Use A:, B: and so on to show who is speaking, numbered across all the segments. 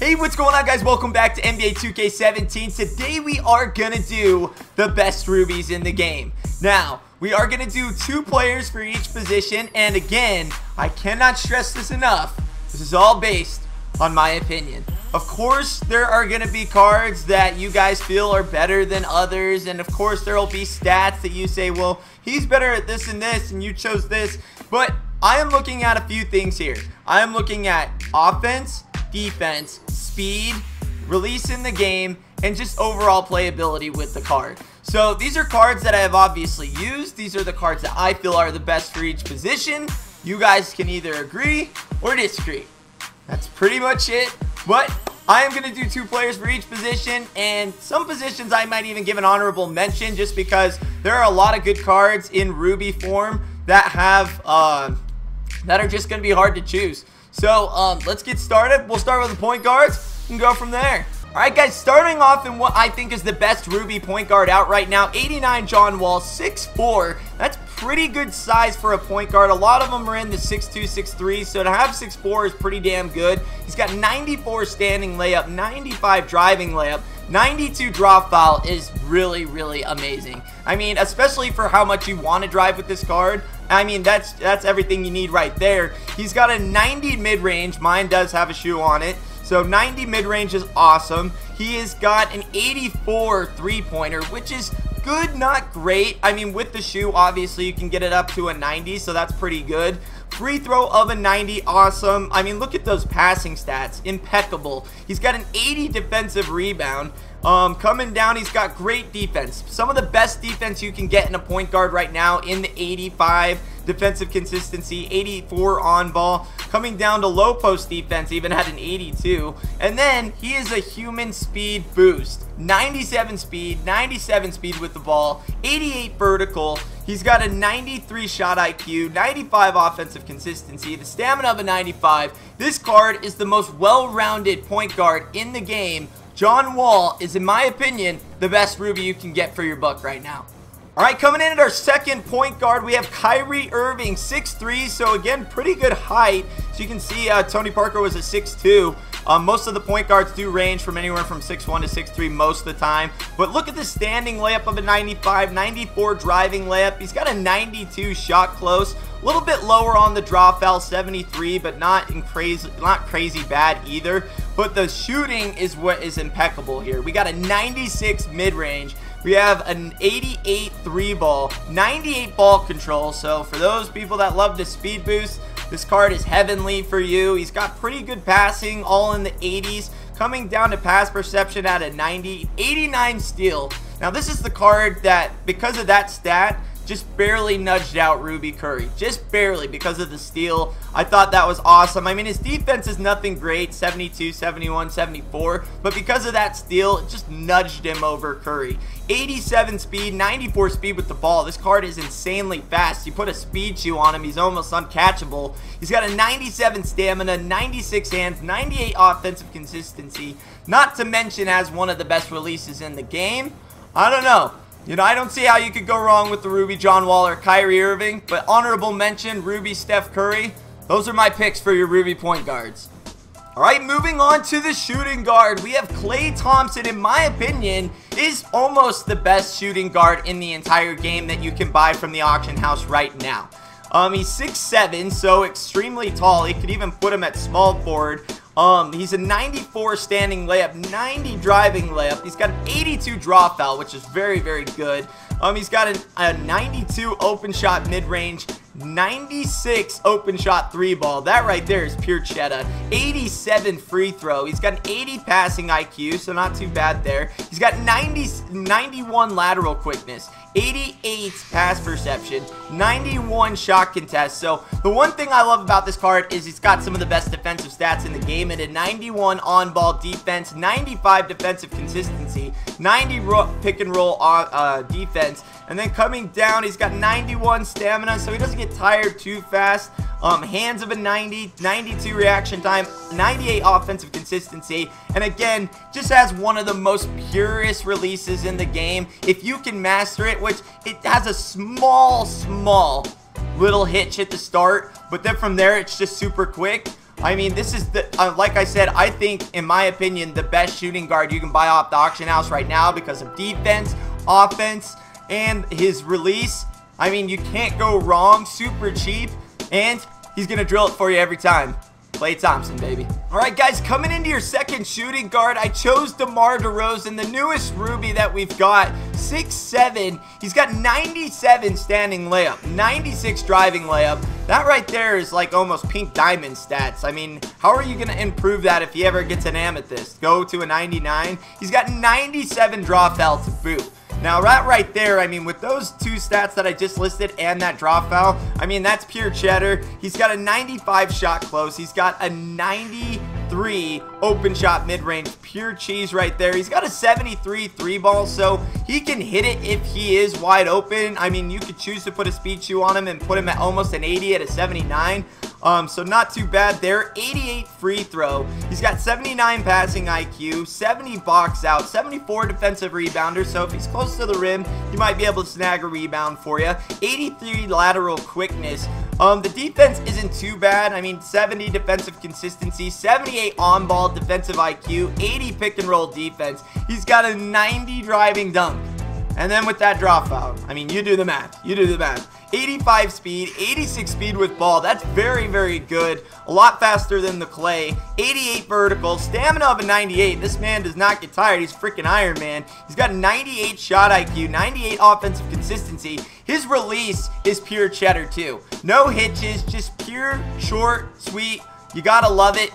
A: Hey, what's going on, guys? Welcome back to NBA 2K17. Today we are gonna do the best rubies in the game. Now, we are gonna do 2 players for each position, and again, I cannot stress this enough. This is all based on my opinion. Of course, there are gonna be cards that you guys feel are better than others, and of course, there will be stats that you say, well, he's better at this and this, and you chose this. But I am looking at a few things here. I am looking at offense, defense, speed, release in the game, and just overall playability with the card. So these are cards that I have obviously used. These are the cards that I feel are the best for each position. You guys can either agree or disagree. That's pretty much it. But I am going to do 2 players for each position, and some positions I might even give an honorable mention just because there are a lot of good cards in Ruby form that have that are just going to be hard to choose. So let's get started. We'll start with the point guards and go from there. Alright, guys, starting off in what I think is the best Ruby point guard out right now, 89 John Wall, 6'4". That's pretty good size for a point guard. A lot of them are in the 6'2", 6'3", so to have 6'4" is pretty damn good. He's got 94 standing layup, 95 driving layup, 92 drop foul is really, really amazing. I mean, especially for how much you want to drive with this card. I mean, that's everything you need right there. He's got a 90 mid-range. Mine does have a shoe on it. So 90 mid-range is awesome. He has got an 84 three-pointer, which is good, not great. I mean, with the shoe, obviously, you can get it up to a 90, so that's pretty good. Free throw of a 90, awesome. I mean, look at those passing stats, impeccable. He's got an 80 defensive rebound. Coming down, he's got great defense. Some of the best defense you can get in a point guard right now in the 85 defensive consistency, 84 on ball. Coming down to low post defense, even had an 82. And then he is a human speed boost. 97 speed, 97 speed with the ball, 88 vertical. He's got a 93 shot IQ, 95 offensive consistency, the stamina of a 95. This card is the most well-rounded point guard in the game. John Wall is, in my opinion, the best Ruby you can get for your buck right now. Alright, coming in at our second point guard, we have Kyrie Irving, 6'3", so again, pretty good height. So you can see Tony Parker was a 6'2". Most of the point guards do range from anywhere from 6'1" to 6'3" most of the time. But look at the standing layup of a 95, 94 driving layup. He's got a 92 shot close. A little bit lower on the draw foul, 73, but not crazy bad either. But the shooting is what is impeccable here. We got a 96 mid-range. We have an 88 3-ball, 98 ball control. So for those people that love the speed boost, this card is heavenly for you. He's got pretty good passing, all in the 80s. Coming down to pass perception at a 90, 89 steal. Now this is the card that, because of that stat, just barely nudged out Ruby Curry. Just barely, because of the steal. I thought that was awesome. I mean, his defense is nothing great, 72, 71, 74. But because of that steal, it just nudged him over Curry. 87 speed, 94 speed with the ball. This card is insanely fast. You put a speed shoe on him, he's almost uncatchable. He's got a 97 stamina, 96 hands, 98 offensive consistency. Not to mention has one of the best releases in the game. I don't know. You know, I don't see how you could go wrong with the Ruby John Wall or Kyrie Irving, but honorable mention, Ruby Steph Curry. Those are my picks for your Ruby point guards. Alright, moving on to the shooting guard. We have Klay Thompson, in my opinion, is almost the best shooting guard in the entire game that you can buy from the auction house right now. He's 6'7", so extremely tall. You could even put him at small forward. He's a 94 standing layup, 90 driving layup. He's got an 82 draw foul, which is very, very good. He's got a 92 open shot mid-range, 96 open shot 3-ball. That right there is pure cheddar. 87 free throw. He's got an 80 passing IQ, so not too bad there. He's got 91 lateral quickness, 88 pass perception, 91 shot contest. So the one thing I love about this card is he's got some of the best defensive stats in the game, and a 91 on-ball defense, 95 defensive consistency, 90 pick and roll defense, and then coming down, he's got 91 stamina, so he doesn't get tired too fast. Hands of a 90, 92 reaction time, 98 offensive consistency, and again, just has one of the most purest releases in the game. If you can master it, which it has a small little hitch at the start, but then from there, it's just super quick. I mean, this is the, like I said, I think, in my opinion, the best shooting guard you can buy off the auction house right now because of defense, offense, and his release. I mean, you can't go wrong. Super cheap, and he's going to drill it for you every time. Klay Thompson, baby. All right, guys, coming into your second shooting guard, I chose DeMar DeRozan, the newest Ruby that we've got. 6'7". He's got 97 standing layup, 96 driving layup. That right there is like almost pink diamond stats. I mean, how are you going to improve that if he ever gets an amethyst? Go to a 99. He's got 97 draw foul to boot. Now, right there, I mean, with those two stats that I just listed and that draw foul, I mean, that's pure cheddar. He's got a 95 shot close. He's got a 93 open shot mid-range. Pure cheese right there. He's got a 73 3-ball, so he can hit it if he is wide open. I mean, you could choose to put a speed shoe on him and put him at almost an 80 at a 79. So not too bad there. 88 free throw. He's got 79 passing IQ, 70 box out, 74 defensive rebounder. So if he's close to the rim, you might be able to snag a rebound for you. 83 lateral quickness. The defense isn't too bad. I mean, 70 defensive consistency, 78 on-ball defensive IQ, 80 pick and roll defense. He's got a 90 driving dunk. And then with that drop foul, I mean, you do the math. You do the math. 85 speed, 86 speed with ball. That's very, very good. A lot faster than the Klay. 88 vertical, stamina of a 98. This man does not get tired. He's freaking Iron Man. He's got 98 shot IQ, 98 offensive consistency. His release is pure cheddar too. No hitches, just pure, short, sweet. You gotta love it.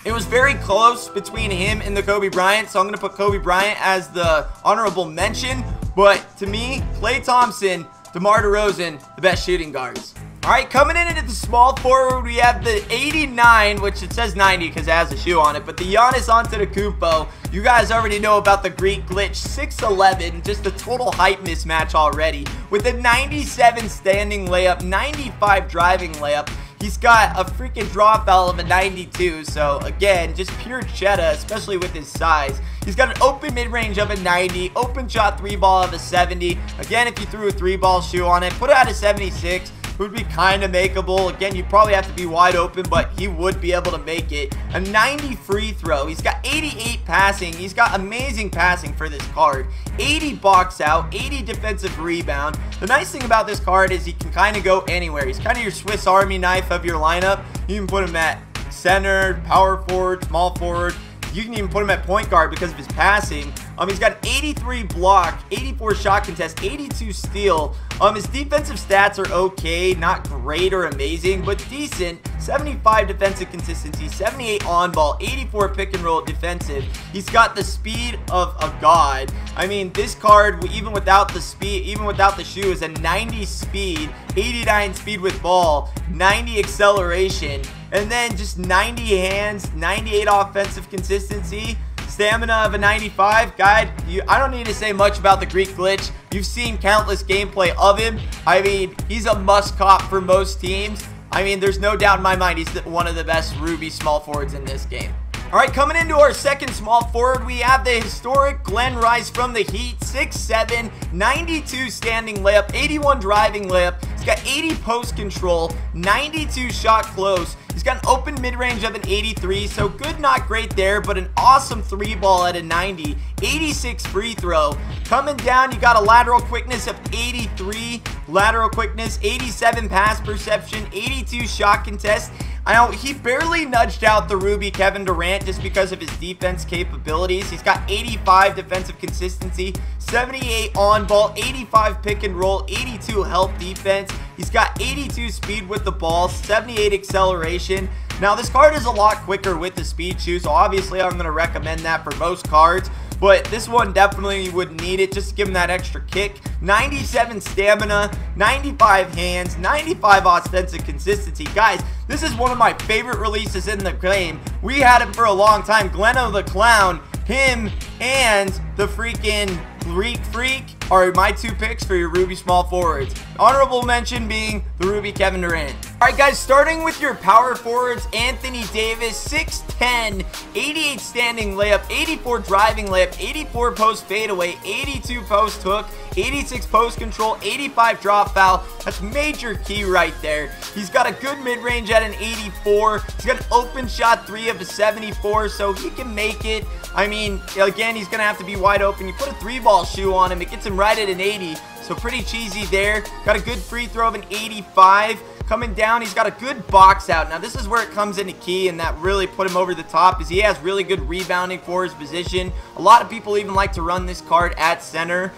A: It was very close between him and the Kobe Bryant, so I'm going to put Kobe Bryant as the honorable mention. But to me, Klay Thompson, DeMar DeRozan, the best shooting guards. All right, coming in at the small forward, we have the 89, which it says 90 because it has a shoe on it. But the Giannis Antetokounmpo, you guys already know about the Greek glitch. 6'11", just a total height mismatch already. With a 97 standing layup, 95 driving layup. He's got a freaking draw foul of a 92, so again, just pure cheddar, especially with his size. He's got an open mid-range of a 90, open shot 3-ball of a 70. Again, if you threw a 3-ball shoe on it, put it at a 76. Would be kind of makeable. Again, you probably have to be wide open, but he would be able to make it. A 90 free throw. He's got 88 passing. He's got amazing passing for this card. 80 box out, 80 defensive rebound. The nice thing about this card is he can kind of go anywhere. He's kind of your Swiss Army knife of your lineup. You can put him at center, power forward, small forward. You can even put him at point guard because of his passing. He's got an 83 block, 84 shot contest, 82 steal. His defensive stats are okay, not great or amazing, but decent. 75 defensive consistency, 78 on ball, 84 pick and roll defensive. He's got the speed of a god. I mean, this card, even without the speed, even without the shoe, is a 90 speed, 89 speed with ball, 90 acceleration, and then just 90 hands, 98 offensive consistency. Stamina of a 95. Guy, I don't need to say much about the Greek glitch. You've seen countless gameplay of him. I mean, he's a must cop for most teams. I mean, there's no doubt in my mind he's one of the best Ruby small forwards in this game. All right, coming into our second small forward, we have the historic Glen Rice from the Heat. 6'7", 92 standing layup, 81 driving layup. He's got 80 post control, 92 shot close. He's got an open mid-range of an 83, so good, not great there, but an awesome 3-ball at a 90. 86 free throw. Coming down, you got a lateral quickness of 83, lateral quickness, 87 pass perception, 82 shot contest. I know he barely nudged out the Ruby Kevin Durant just because of his defense capabilities. He's got 85 defensive consistency, 78 on ball, 85 pick and roll, 82 help defense. He's got 82 speed with the ball, 78 acceleration. Now this card is a lot quicker with the speed shoe, so obviously I'm going to recommend that for most cards. But this one definitely would need it just to give him that extra kick. 97 stamina, 95 hands, 95 offensive consistency. Guys, this is one of my favorite releases in the game. We had him for a long time. Gleno the Clown, him, and the freaking Freak are my 2 picks for your Ruby small forwards. Honorable mention being the Ruby Kevin Durant. Alright guys, starting with your power forwards, Anthony Davis, 6'10", 88 standing layup, 84 driving layup, 84 post fadeaway, 82 post hook, 86 post control, 85 drop foul. That's major key right there. He's got a good mid-range at an 84. He's got an open shot 3 of a 74, so he can make it. I mean, again, he's going to have to be wide open. You put a 3-ball shoe on him, it gets him right at an 80, so pretty cheesy there. Got a good free throw of an 85. Coming down, he's got a good box out. Now, this is where it comes into key, and that really put him over the top, is he has really good rebounding for his position. A lot of people even like to run this card at center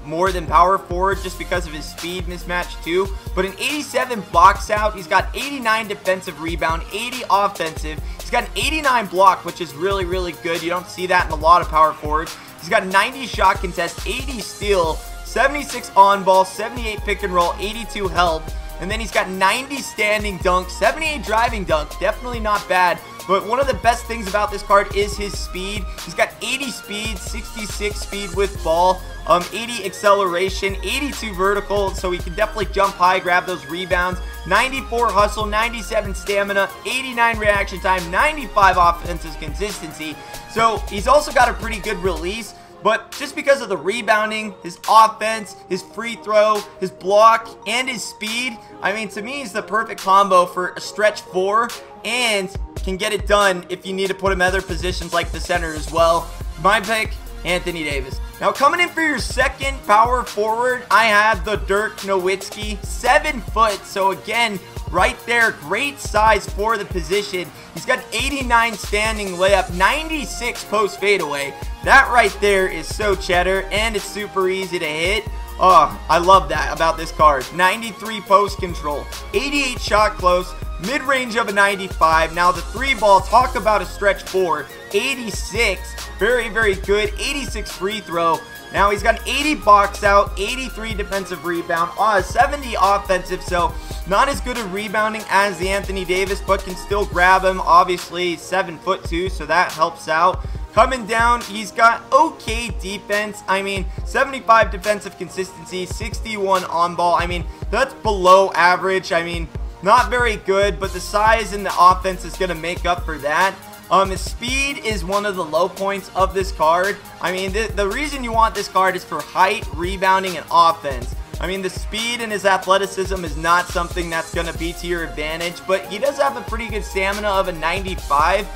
A: more than power forward just because of his speed mismatch too. But an 87 box out, he's got 89 defensive rebound, 80 offensive. He's got an 89 block, which is really, really good. You don't see that in a lot of power forwards. He's got 90 shot contest, 80 steal, 76 on ball, 78 pick and roll, 82 help. And then he's got 90 standing dunk, 78 driving dunk. Definitely not bad. But one of the best things about this card is his speed. He's got 80 speed, 66 speed with ball, 80 acceleration, 82 vertical, so he can definitely jump high, grab those rebounds, 94 hustle, 97 stamina, 89 reaction time, 95 offensive consistency. So he's also got a pretty good release. But just because of the rebounding, his offense, his free throw, his block, and his speed, I mean, to me, he's the perfect combo for a stretch 4 and can get it done if you need to put him in other positions like the center as well. My pick, Anthony Davis. Now, coming in for your second power forward, I have the Dirk Nowitzki, 7 foot. So again, right there, great size for the position. He's got 89 standing layup, 96 post fadeaway. That right there is so cheddar, and it's super easy to hit. Oh, I love that about this card. 93 post control, 88 shot close, mid-range of a 95. Now the 3-ball, talk about a stretch 4, 86. Very, very good. 86 free throw. Now he's got an 80 box out, 83 defensive rebound, 70 offensive, so not as good at rebounding as the Anthony Davis, but can still grab him. Obviously, 7 foot too, so that helps out. Coming down, he's got okay defense. I mean, 75 defensive consistency, 61 on ball. I mean, that's below average. I mean, not very good, but the size and the offense is going to make up for that. His speed is one of the low points of this card. I mean, the reason you want this card is for height, rebounding, and offense. I mean, the speed and his athleticism is not something that's going to be to your advantage, but he does have a pretty good stamina of a 95.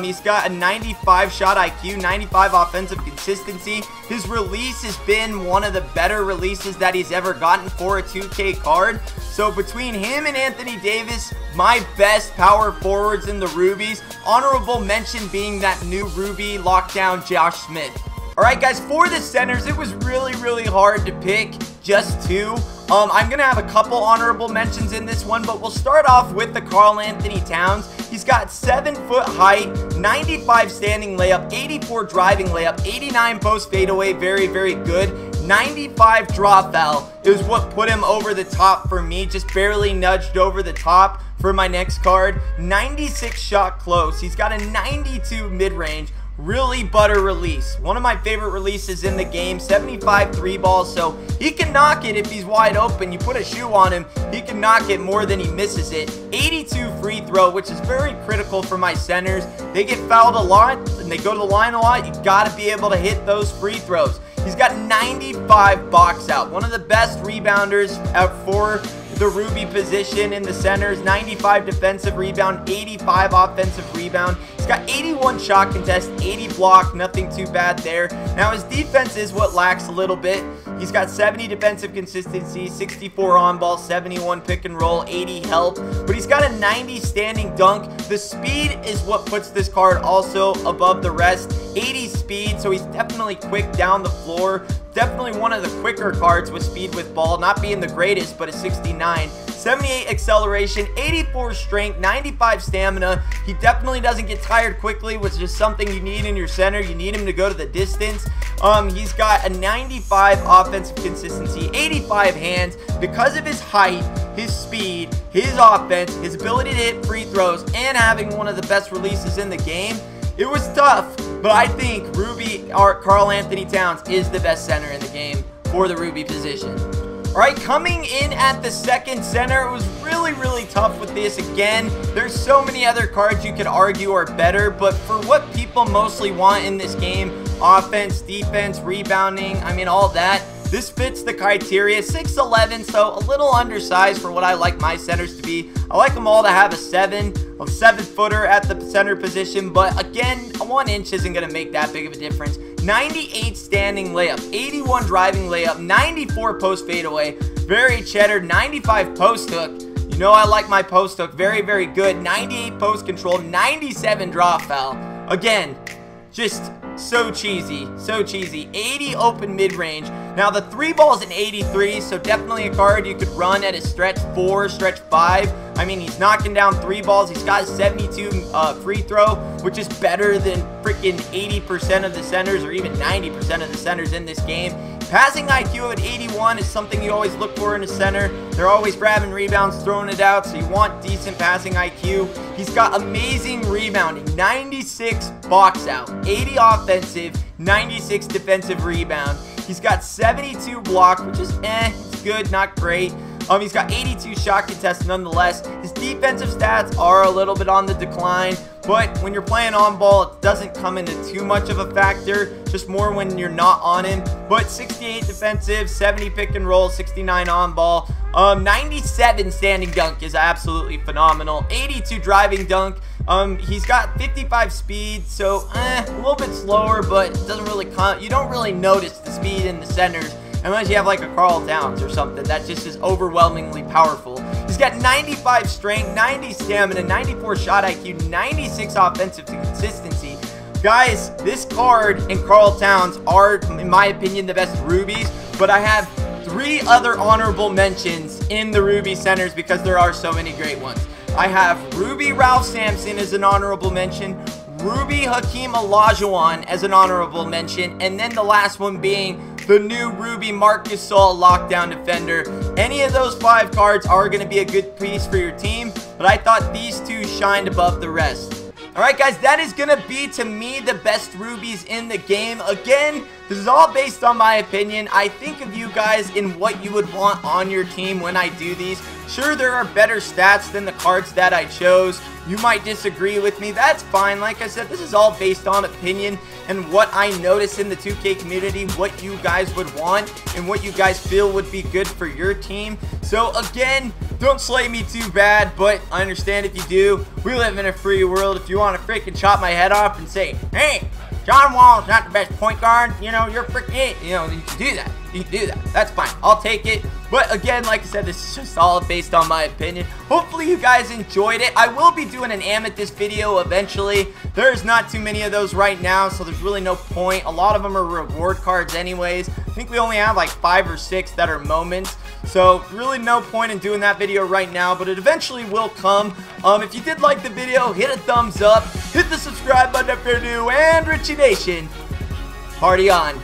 A: He's got a 95 shot IQ, 95 offensive consistency. His release has been one of the better releases that he's ever gotten for a 2K card. So between him and Anthony Davis, my best power forwards in the Rubies. Honorable mention being that new Ruby lockdown Josh Smith. Alright guys, for the centers, it was really hard to pick just 2. I'm going to have a couple honorable mentions in this one, but we'll start off with the Karl Anthony Towns. He's got 7 foot height, 95 standing layup, 84 driving layup, 89 post fadeaway, very good. 95 drop foul is what put him over the top for me, just barely nudged over the top for my next card. 96 shot close. He's got a 92 mid-range. Really butter release. One of my favorite releases in the game. 75 3-ball, so he can knock it if he's wide open. You put a shoe on him, he can knock it more than he misses it. 82 free throw, which is very critical for my centers. They get fouled a lot, and they go to the line a lot. You got to be able to hit those free throws. He's got 95 box out. One of the best rebounders for the Ruby position in the centers. 95 defensive rebound, 85 offensive rebound. He's got 81 shot contest, 80 block, nothing too bad there. Now his defense is what lacks a little bit. He's got 70 defensive consistency, 64 on ball, 71 pick and roll, 80 help, but he's got a 90 standing dunk. The speed is what puts this card also above the rest. 80 speed, so he's definitely quick down the floor. Definitely one of the quicker cards with speed with ball, not being the greatest, but a 69. 78 acceleration, 84 strength, 95 stamina. He definitely doesn't get tired quickly, which is something you need in your center. You need him to go to the distance. He's got a 95 offensive consistency, 85 hands. Because of his height, his speed, his offense, his ability to hit free throws, and having one of the best releases in the game, it was tough, but I think Ruby or Karl Anthony Towns is the best center in the game for the Ruby position. All right, coming in at the second center, it was really tough with this. Again, there's so many other cards you could argue are better, but for what people mostly want in this game, offense, defense, rebounding, I mean, all that, this fits the criteria. 6'11", so a little undersized for what I like my centers to be. I like them all to have a 7-footer at the center position, but again, 1 inch isn't going to make that big of a difference. 98 standing layup, 81 driving layup, 94 post fadeaway, very cheddar, 95 post hook. You know I like my post hook, very good. 98 post control, 97 drop foul. Again, just so cheesy, 80 open mid-range. Now the 3 ball's an 83, so definitely a card you could run at a stretch 4, stretch 5. I mean, he's knocking down 3 balls. He's got a 72 free throw, which is better than freaking 80% of the centers or even 90% of the centers in this game. Passing IQ at 81 is something you always look for in a center. They're always grabbing rebounds, throwing it out, so you want decent passing IQ. He's got amazing rebounding, 96 box out, 80 offensive, 96 defensive rebound. He's got 72 block, which is it's good, not great. He's got 82 shot contest nonetheless. His defensive stats are a little bit on the decline, but when you're playing on ball, it doesn't come into too much of a factor, just more when you're not on him. But 68 defensive, 70 pick and roll, 69 on ball. 97 standing dunk is absolutely phenomenal. 82 driving dunk. He's got 55 speed, so a little bit slower, but it doesn't really you don't really notice the speed in the centers unless you have like a Karl Towns or something that just is overwhelmingly powerful. He's got 95 strength, 90 stamina, 94 shot IQ, 96 offensive consistency. Guys, this card and Karl Towns are, in my opinion, the best Rubies, but I have 3 other honorable mentions in the Ruby centers because there are so many great ones. I have Ruby Ralph Sampson as an honorable mention, Ruby Hakeem Olajuwon as an honorable mention, and then the last one being the new Ruby Marc Gasol lockdown defender. Any of those 5 cards are going to be a good piece for your team, but I thought these 2 shined above the rest. Alright guys, that is going to be, to me, the best Rubies in the game. Again, this is all based on my opinion. I think of you guys in what you would want on your team when I do these. Sure, there are better stats than the cards that I chose. You might disagree with me. That's fine. Like I said, this is all based on opinion and what I notice in the 2K community, what you guys would want, and what you guys feel would be good for your team. So again, don't slay me too bad, but I understand if you do. We live in a free world. If you want to freaking chop my head off and say, hey, John Wall's not the best point guard, you know, you're freaking it. You know, you can do that. You can do that. That's fine. I'll take it. But again, like I said, this is just all based on my opinion. Hopefully you guys enjoyed it. I will be doing an Amethyst video eventually. There's not too many of those right now, so there's really no point. A lot of them are reward cards anyways. I think we only have like 5 or 6 that are moments. So really no point in doing that video right now, but it eventually will come. If you did like the video, hit a thumbs up. Hit the subscribe button if you're new. And Richie Nation, party on.